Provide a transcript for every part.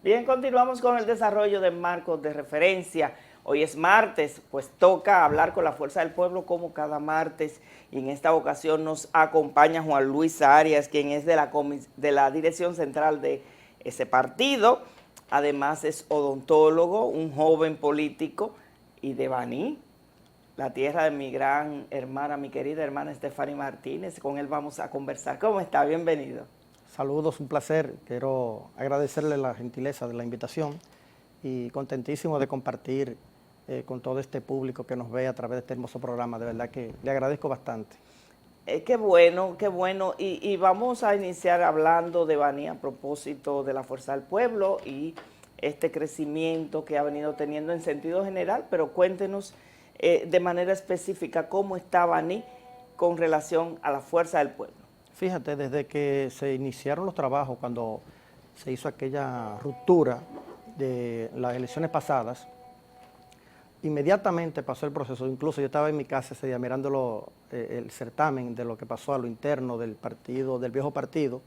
Bien, continuamos con el desarrollo de marcos de referencia. Hoy es martes, pues toca hablar con la Fuerza del Pueblo como cada martes, y en esta ocasión nos acompaña Juan Luis Arias, quien es de la dirección central de ese partido. Además es odontólogo, un joven político, y de Baní, la tierra de mi gran hermana, mi querida hermana Estefany Martínez. Con él vamos a conversar. ¿Cómo está? Bienvenido. Saludos, un placer. Quiero agradecerle la gentileza de la invitación y contentísimo de compartir con todo este público que nos ve a través de este hermoso programa. De verdad que le agradezco bastante. Qué bueno, qué bueno. Y vamos a iniciar hablando de Baní a propósito de la Fuerza del Pueblo y este crecimiento que ha venido teniendo en sentido general, pero cuéntenos de manera específica cómo está Baní con relación a la Fuerza del Pueblo. Fíjate, desde que se iniciaron los trabajos, cuando se hizo aquella ruptura de las elecciones pasadas, inmediatamente pasó el proceso. Incluso yo estaba en mi casa ese día mirando el certamen de lo que pasó a lo interno del partido, del viejo partido.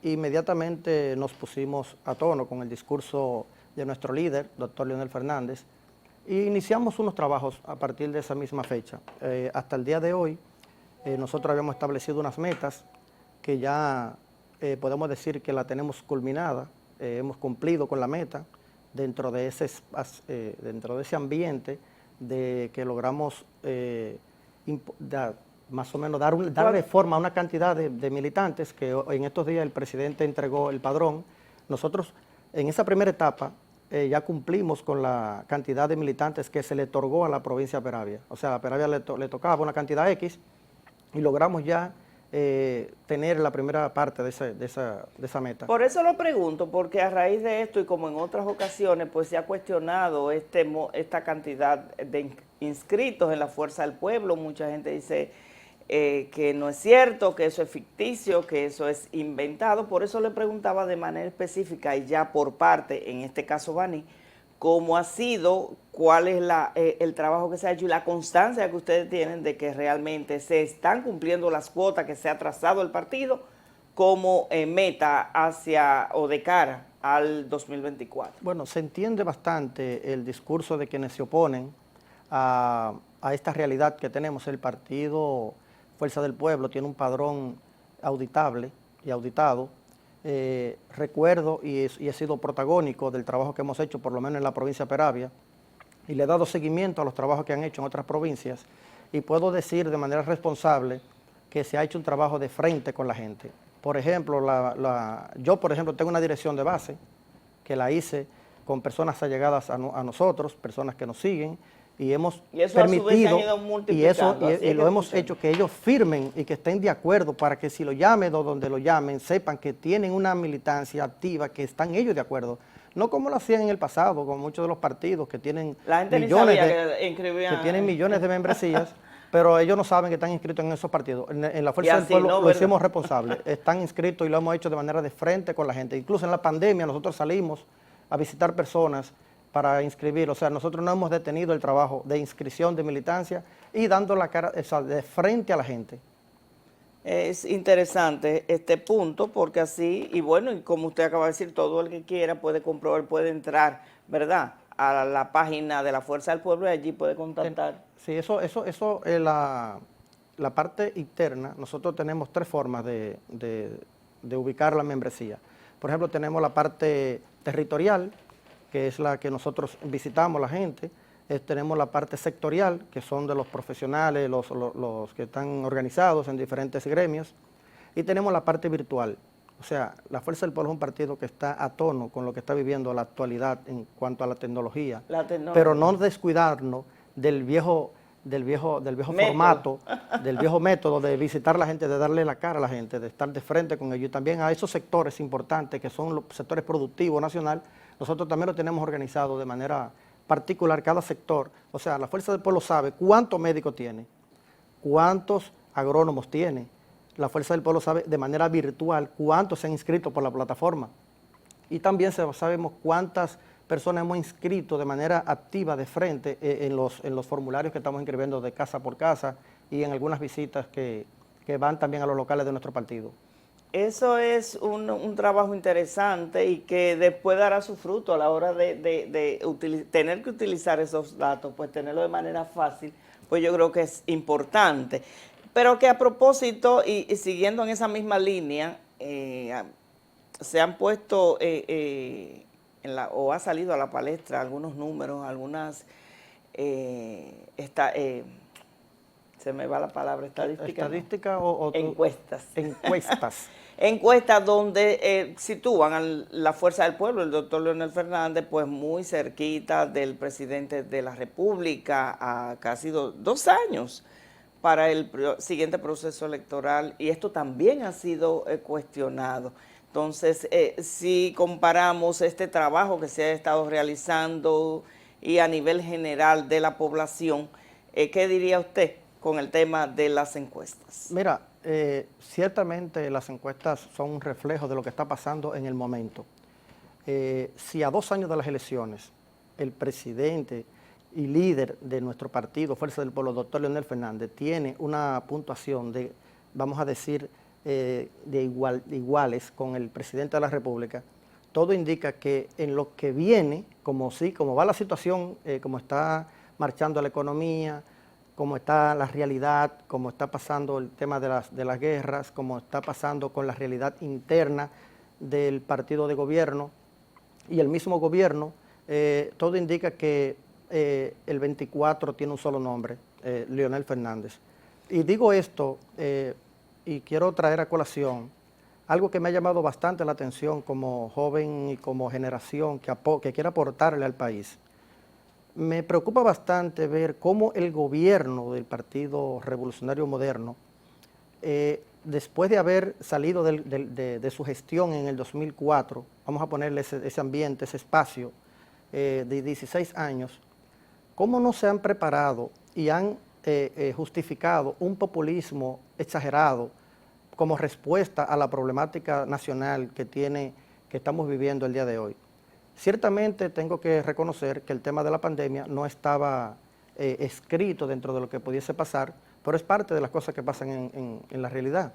Inmediatamente nos pusimos a tono con el discurso de nuestro líder, doctor Leonel Fernández, e iniciamos unos trabajos a partir de esa misma fecha. Hasta el día de hoy, nosotros habíamos establecido unas metas que ya podemos decir que la tenemos culminada, hemos cumplido con la meta dentro de ese ambiente de que logramos más o menos darle forma a una cantidad de militantes que en estos días el presidente entregó el padrón. Nosotros en esa primera etapa ya cumplimos con la cantidad de militantes que se le otorgó a la provincia de Peravia. O sea, a Peravia le tocaba una cantidad X y logramos ya tener la primera parte de esa meta. Por eso lo pregunto, porque a raíz de esto y como en otras ocasiones, pues se ha cuestionado esta cantidad de inscritos en la Fuerza del Pueblo. Mucha gente dice que no es cierto, que eso es ficticio, que eso es inventado. Por eso le preguntaba de manera específica y ya por parte, en este caso Baní, cómo ha sido, cuál es el trabajo que se ha hecho y la constancia que ustedes tienen de que realmente se están cumpliendo las cuotas que se ha trazado el partido como meta hacia o de cara al 2024. Bueno, se entiende bastante el discurso de quienes se oponen a esta realidad que tenemos. El partido Fuerza del Pueblo tiene un padrón auditable y auditado. Recuerdo y he sido protagónico del trabajo que hemos hecho, por lo menos en la provincia de Peravia, y le he dado seguimiento a los trabajos que han hecho en otras provincias, y puedo decir de manera responsable que se ha hecho un trabajo de frente con la gente. Por ejemplo, yo tengo una dirección de base que la hice con personas allegadas a nosotros, personas que nos siguen, y hemos permitido, y lo hemos hecho que ellos firmen y que estén de acuerdo para que si lo llamen o donde lo llamen, sepan que tienen una militancia activa, que están ellos de acuerdo. No como lo hacían en el pasado, con muchos de los partidos que tienen millones de membresías, pero ellos no saben que están inscritos en esos partidos. En la Fuerza del Pueblo lo hicimos responsable, están inscritos y lo hemos hecho de manera de frente con la gente. Incluso en la pandemia nosotros salimos a visitar personas para inscribir, o sea, nosotros no hemos detenido el trabajo de inscripción de militancia y dando la cara de frente a la gente. Es interesante este punto porque así, y bueno, y como usted acaba de decir, todo el que quiera puede comprobar, puede entrar, ¿verdad?, a la página de la Fuerza del Pueblo y allí puede contactar. Sí, la parte interna, nosotros tenemos tres formas de ubicar la membresía. Por ejemplo, tenemos la parte territorial, que es la que nosotros visitamos la gente. Tenemos la parte sectorial, que son de los profesionales, los que están organizados en diferentes gremios, y tenemos la parte virtual. O sea, la Fuerza del Pueblo es un partido que está a tono con lo que está viviendo la actualidad en cuanto a la tecnología, pero no descuidarnos del viejo formato, del viejo método de visitar a la gente, de darle la cara a la gente, de estar de frente con ellos, y también a esos sectores importantes que son los sectores productivos nacional. Nosotros también lo tenemos organizado de manera particular, cada sector. O sea, la Fuerza del Pueblo sabe cuántos médicos tiene, cuántos agrónomos tiene. La Fuerza del Pueblo sabe de manera virtual cuántos se han inscrito por la plataforma. Y también sabemos cuántas personas hemos inscrito de manera activa de frente en los formularios que estamos inscribiendo de casa por casa y en algunas visitas que van también a los locales de nuestro partido. Eso es un trabajo interesante y que después dará su fruto a la hora de tener que utilizar esos datos, pues tenerlo de manera fácil, pues yo creo que es importante. Pero que a propósito, y siguiendo en esa misma línea, se han puesto o ha salido a la palestra algunos números, algunas se me va la palabra, estadística. Estadística ¿no? o Encuestas. Encuestas. Encuestas donde sitúan a la Fuerza del Pueblo, el doctor Leonel Fernández, pues muy cerquita del presidente de la República, a casi 2 años para el siguiente proceso electoral, y esto también ha sido cuestionado. Entonces, si comparamos este trabajo que se ha estado realizando y a nivel general de la población, ¿qué diría usted con el tema de las encuestas? Mira, ciertamente las encuestas son un reflejo de lo que está pasando en el momento. Si a 2 años de las elecciones el presidente y líder de nuestro partido, Fuerza del Pueblo, doctor Leonel Fernández, tiene una puntuación de, vamos a decir, de iguales con el presidente de la República, todo indica que en lo que viene, como va la situación, como está marchando la economía, como está la realidad, como está pasando el tema de las guerras, como está pasando con la realidad interna del partido de gobierno y el mismo gobierno, todo indica que el 24 tiene un solo nombre, Leonel Fernández. Y digo esto, y quiero traer a colación algo que me ha llamado bastante la atención como joven y como generación que quiere aportarle al país. Me preocupa bastante ver cómo el gobierno del Partido Revolucionario Moderno, después de haber salido de su gestión en el 2004, vamos a ponerle ese ambiente, ese espacio de 16 años, cómo no se han preparado y han justificado un populismo exagerado como respuesta a la problemática nacional que estamos viviendo el día de hoy. Ciertamente tengo que reconocer que el tema de la pandemia no estaba escrito dentro de lo que pudiese pasar, pero es parte de las cosas que pasan en la realidad.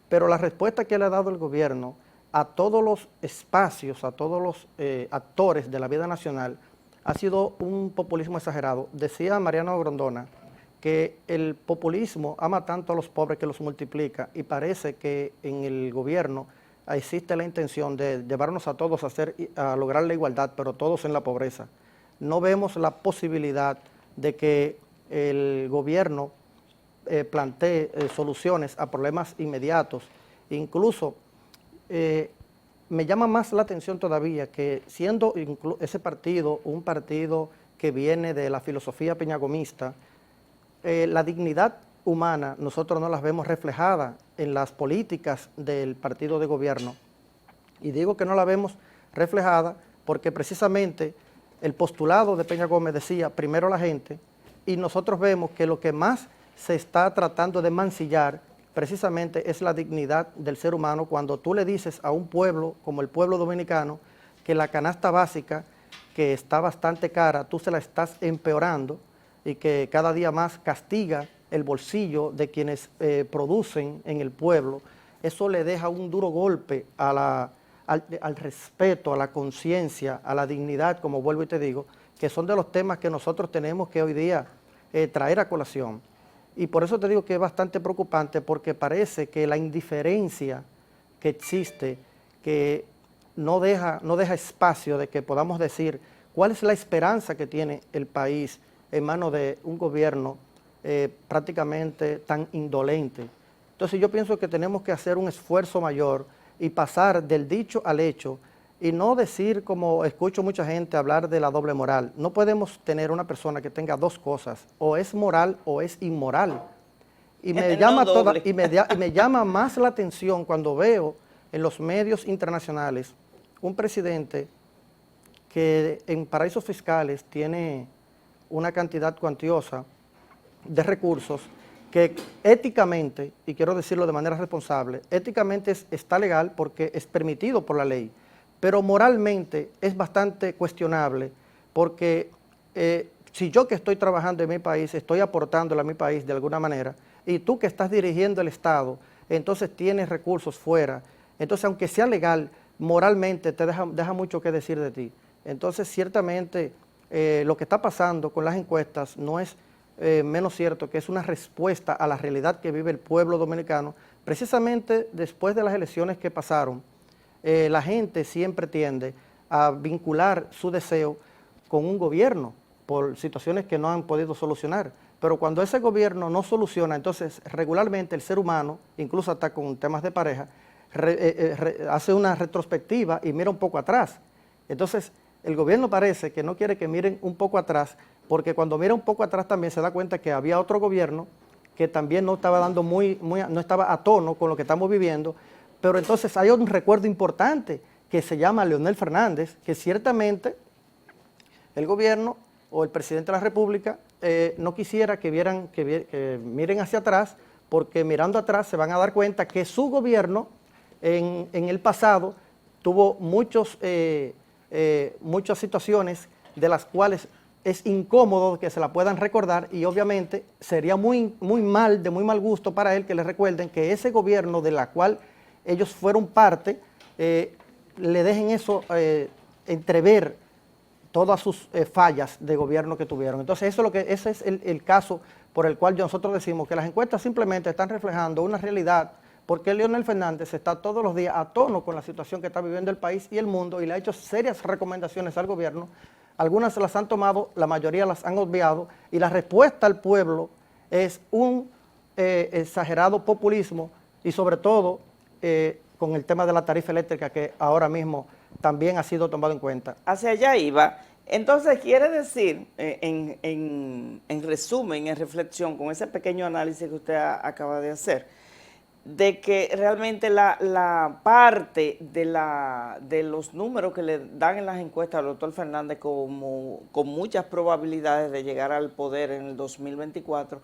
Pero la respuesta que le ha dado el gobierno a todos los espacios, a todos los actores de la vida nacional, ha sido un populismo exagerado. Decía Mariano Grondona que el populismo ama tanto a los pobres que los multiplica, y parece que en el gobierno existe la intención de llevarnos a todos a lograr la igualdad, pero todos en la pobreza. No vemos la posibilidad de que el gobierno plantee soluciones a problemas inmediatos. Incluso me llama más la atención todavía que, siendo ese partido un partido que viene de la filosofía peñagomista, la dignidad humana nosotros no las vemos reflejadas en las políticas del partido de gobierno. Y digo que no la vemos reflejada porque precisamente el postulado de Peña Gómez decía primero la gente, y nosotros vemos que lo que más se está tratando de mancillar precisamente es la dignidad del ser humano, cuando tú le dices a un pueblo como el pueblo dominicano que la canasta básica, que está bastante cara, tú se la estás empeorando y que cada día más castiga el bolsillo de quienes producen en el pueblo. Eso le deja un duro golpe al respeto, a la conciencia, a la dignidad, como vuelvo y te digo, que son de los temas que nosotros tenemos que hoy día traer a colación. Y por eso te digo que es bastante preocupante, porque parece que la indiferencia que existe, que no deja espacio de que podamos decir cuál es la esperanza que tiene el país en manos de un gobierno prácticamente tan indolente. Entonces yo pienso que tenemos que hacer un esfuerzo mayor y pasar del dicho al hecho, y no decir, como escucho mucha gente hablar de la doble moral. No podemos tener una persona que tenga dos cosas, o es moral o es inmoral. Y me llama más la atención cuando veo en los medios internacionales un presidente que en paraísos fiscales tiene una cantidad cuantiosa de recursos que éticamente, y quiero decirlo de manera responsable, éticamente está legal porque es permitido por la ley, pero moralmente es bastante cuestionable porque si yo que estoy trabajando en mi país, estoy aportándole a mi país de alguna manera, y tú que estás dirigiendo el Estado, entonces tienes recursos fuera. Entonces, aunque sea legal, moralmente te deja mucho que decir de ti. Entonces, ciertamente, lo que está pasando con las encuestas no es menos cierto que es una respuesta a la realidad que vive el pueblo dominicano. Precisamente después de las elecciones que pasaron, la gente siempre tiende a vincular su deseo con un gobierno por situaciones que no han podido solucionar. Pero cuando ese gobierno no soluciona, entonces regularmente el ser humano, incluso hasta con temas de pareja, hace una retrospectiva y mira un poco atrás. Entonces, el gobierno parece que no quiere que miren un poco atrás, porque cuando mira un poco atrás también se da cuenta que había otro gobierno que también no estaba dando no estaba a tono con lo que estamos viviendo, pero entonces hay un recuerdo importante que se llama Leonel Fernández, que ciertamente el gobierno o el presidente de la República no quisiera que miren hacia atrás, porque mirando atrás se van a dar cuenta que su gobierno en el pasado tuvo muchas situaciones de las cuales es incómodo que se la puedan recordar, y obviamente sería de muy mal gusto para él que le recuerden que ese gobierno de la cual ellos fueron parte, le dejen eso entrever todas sus fallas de gobierno que tuvieron. Entonces ese es el caso por el cual nosotros decimos que las encuestas simplemente están reflejando una realidad, porque Leonel Fernández está todos los días a tono con la situación que está viviendo el país y el mundo, y le ha hecho serias recomendaciones al gobierno. Algunas se las han tomado, la mayoría las han obviado, y la respuesta al pueblo es un exagerado populismo, y sobre todo con el tema de la tarifa eléctrica, que ahora mismo también ha sido tomado en cuenta. Hacia allá iba. Entonces, quiere decir, en resumen, en reflexión, con ese pequeño análisis que usted acaba de hacer, de que realmente la parte de los números que le dan en las encuestas al doctor Fernández con muchas probabilidades de llegar al poder en el 2024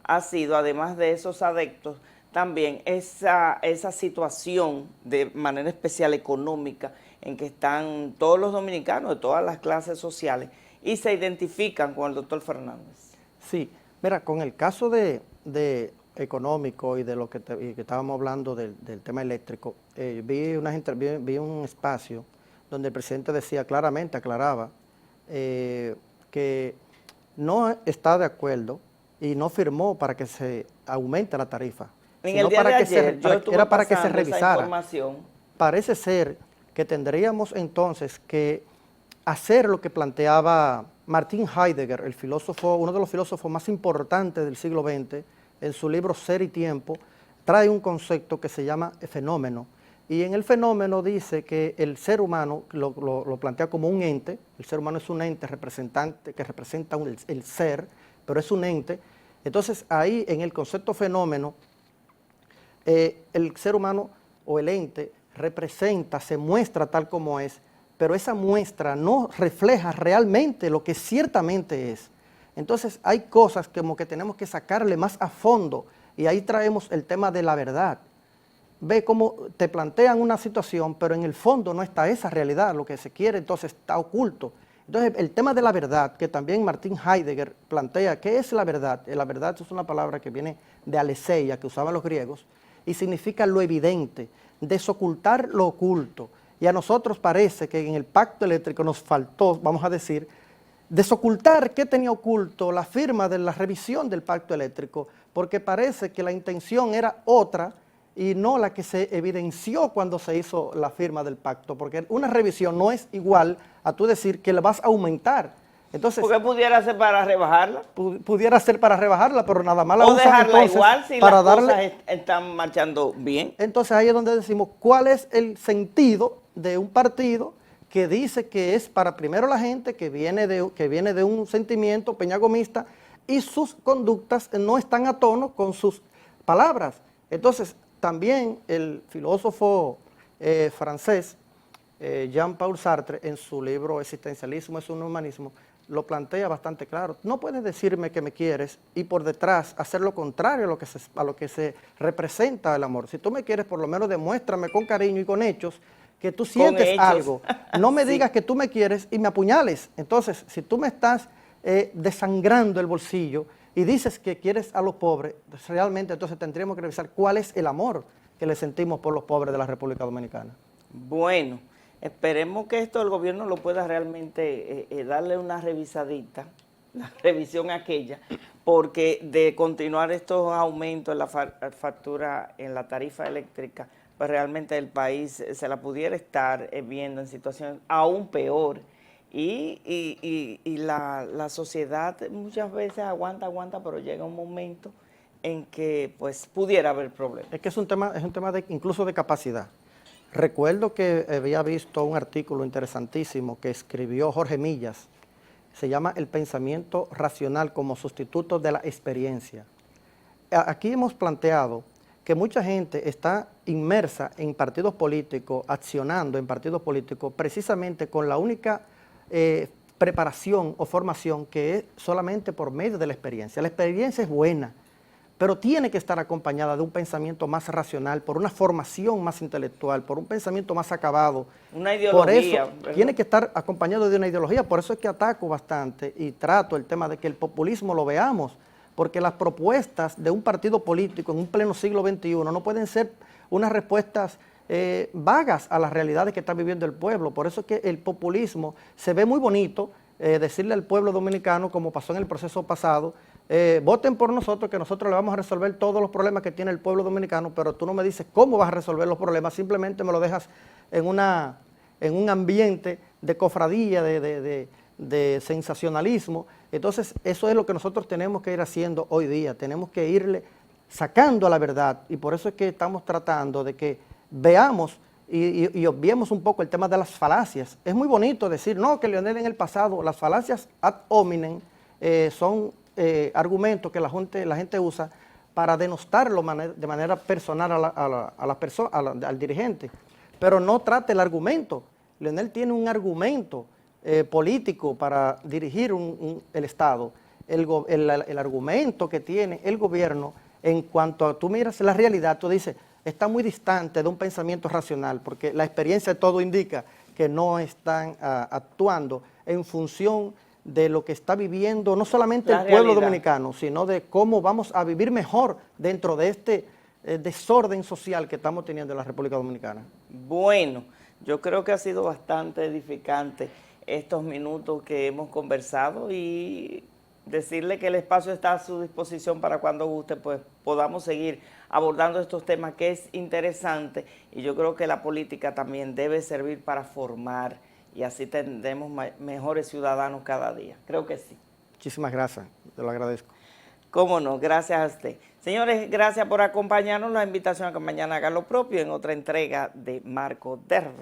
ha sido, además de esos adeptos, también esa situación de manera especial económica en que están todos los dominicanos de todas las clases sociales y se identifican con el doctor Fernández. Sí, mira, con el caso de económico y de lo que estábamos hablando del tema eléctrico, vi un espacio donde el presidente decía claramente, aclaraba, que no está de acuerdo y no firmó para que se aumente la tarifa. En el día de ayer era para que se revisara. Información. Parece ser que tendríamos entonces que hacer lo que planteaba Martin Heidegger, el filósofo, uno de los filósofos más importantes del siglo XX, en su libro Ser y Tiempo, trae un concepto que se llama fenómeno. Y en el fenómeno dice que el ser humano lo plantea como un ente. El ser humano es un ente representante que representa el ser, pero es un ente. Entonces ahí en el concepto fenómeno, el ser humano o el ente representa, se muestra tal como es, pero esa muestra no refleja realmente lo que ciertamente es. Entonces hay cosas como que tenemos que sacarle más a fondo, y ahí traemos el tema de la verdad. Ve cómo te plantean una situación, pero en el fondo no está esa realidad, lo que se quiere entonces está oculto. Entonces el tema de la verdad, que también Martin Heidegger plantea, ¿qué es la verdad? La verdad es una palabra que viene de aletheia, que usaban los griegos, y significa lo evidente, desocultar lo oculto. Y a nosotros parece que en el pacto eléctrico nos faltó, vamos a decir, desocultar qué tenía oculto la firma de la revisión del pacto eléctrico, porque parece que la intención era otra y no la que se evidenció cuando se hizo la firma del pacto, porque una revisión no es igual a tú decir que la vas a aumentar. Entonces, ¿por qué pudiera ser para rebajarla? Pudiera ser para rebajarla, pero nada más la o usan dejarla entonces igual si para las darle, cosas están marchando bien. Entonces ahí es donde decimos cuál es el sentido de un partido que dice que es para primero la gente que viene de un sentimiento peñagomista y sus conductas no están a tono con sus palabras. Entonces también el filósofo francés Jean-Paul Sartre, en su libro Existencialismo es un humanismo, lo plantea bastante claro. No puedes decirme que me quieres y por detrás hacer lo contrario a lo que se representa el amor. Si tú me quieres, por lo menos demuéstrame con cariño y con hechos que tú sientes algo. No me digas que tú me quieres y me apuñales. Entonces, si tú me estás desangrando el bolsillo y dices que quieres a los pobres, pues realmente entonces tendríamos que revisar cuál es el amor que le sentimos por los pobres de la República Dominicana. Bueno, esperemos que esto el gobierno lo pueda realmente darle una revisadita, la revisión aquella, porque de continuar estos aumentos en la factura, en la tarifa eléctrica, pues realmente el país se la pudiera estar viendo en situaciones aún peor. Y la sociedad muchas veces aguanta, pero llega un momento en que pues pudiera haber problemas. Es que es un tema incluso de capacidad. Recuerdo que había visto un artículo interesantísimo que escribió Jorge Millas, se llama El pensamiento racional como sustituto de la experiencia. Aquí hemos planteado que mucha gente está inmersa en partidos políticos, accionando en partidos políticos, precisamente con la única preparación o formación que es solamente por medio de la experiencia. La experiencia es buena, pero tiene que estar acompañada de un pensamiento más racional, por una formación más intelectual, por un pensamiento más acabado. Una ideología. Por eso ¿verdad? tiene que estar acompañado de una ideología. Por eso es que ataco bastante y trato el tema de que el populismo lo veamos, porque las propuestas de un partido político en un pleno siglo XXI no pueden ser unas respuestas vagas a las realidades que está viviendo el pueblo. Por eso es que el populismo se ve muy bonito, decirle al pueblo dominicano, como pasó en el proceso pasado, voten por nosotros, que nosotros le vamos a resolver todos los problemas que tiene el pueblo dominicano, pero tú no me dices cómo vas a resolver los problemas, simplemente me lo dejas en un ambiente de cofradía, de sensacionalismo. Entonces, eso es lo que nosotros tenemos que ir haciendo hoy día, tenemos que irle sacando a la verdad, y por eso es que estamos tratando de que veamos y obviemos un poco el tema de las falacias. Es muy bonito decir, no, que Leonel en el pasado, las falacias ad hominem son argumentos que la gente usa para denostarlo de manera personal al dirigente, pero no trate el argumento. Leonel tiene un argumento político para dirigir el Estado. El argumento que tiene el gobierno en cuanto a, tú miras la realidad, tú dices, está muy distante de un pensamiento racional, porque la experiencia de todo indica que no están actuando en función de lo que está viviendo no solamente el pueblo dominicano, sino de cómo vamos a vivir mejor dentro de este desorden social que estamos teniendo en la República Dominicana. Bueno, yo creo que ha sido bastante edificante estos minutos que hemos conversado y decirle que el espacio está a su disposición para cuando guste, pues podamos seguir abordando estos temas que es interesante, y yo creo que la política también debe servir para formar y así tendremos mejores ciudadanos cada día. Creo que sí. Muchísimas gracias, te lo agradezco. Cómo no, gracias a usted. Señores, gracias por acompañarnos. La invitación a que mañana hagan lo propio en otra entrega de Marco de Reloj.